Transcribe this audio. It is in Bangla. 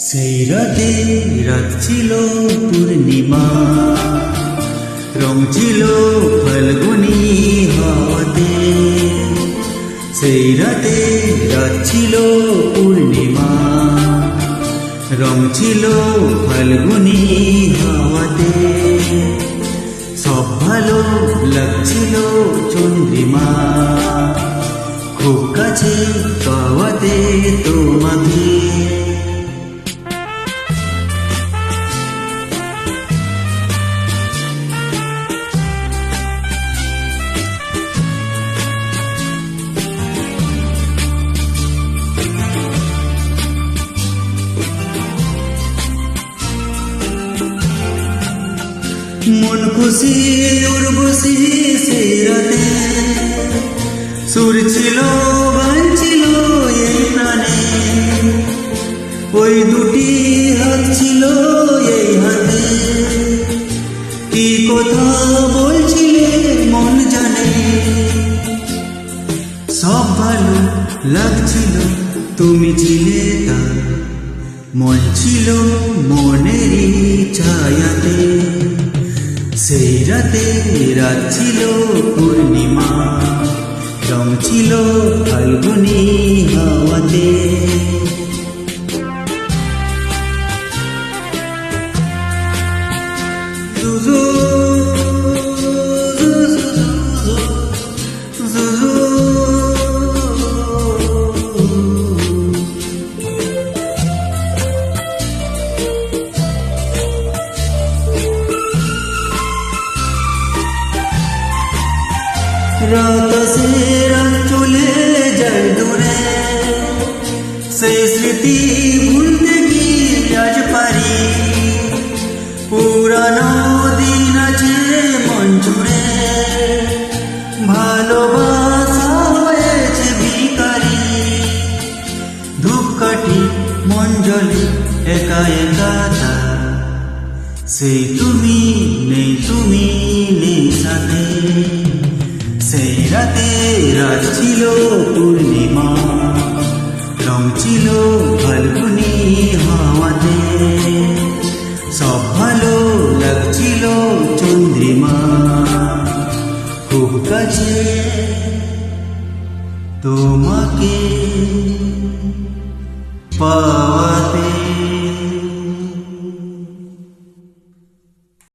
সেই রাতে রাত ছিল পূর্ণিমা, রং ছিল ফাল্গুনি হাওয়াতে। সেই রাতে রাত ছিল পূর্ণিমা, রং ছিল ফাল্গুনি হাওয়াতে। সব ভালো লাগছিল চন্দ্রিমা, খুব কাছে পাওয়াতে তোমাকে। মন খুশি উর্বশী সেই রাতে, সুর ছিল গান ছিল এই প্রাণে। ওই দুটি হাত ছিল এই হাতে, কি কথা বলছিলে মন জানে। সব ভালো লাগছিল, তুমি ছিলে তার, মন ছিল মনেরই ছায়াতে। সেই রাতে রাত ছিল পূর্ণিমা, রং ছিল ফাল্গুনি হাওয়াতে। রাত আসে রাত চলে যায় দূরে, সেই স্মৃতি ভুলতে কি আজ পারি। পুরানো দিন আছে মন জুড়ে, ভালোবাসা হয়েছে ভিখারি। ধূপকাঠি মন জ্বলে একা একা তার, সেই তুমি নেই, তুমি নেই সাথে। সেই রাতে রাত ছিল পূর্ণিমা, রং ছিল ফাল্গুনি হাওয়াতে। সব ভালো লাগছিল চন্দ্রিমা, খুব কাছে তোমাকে পাওয়াতে।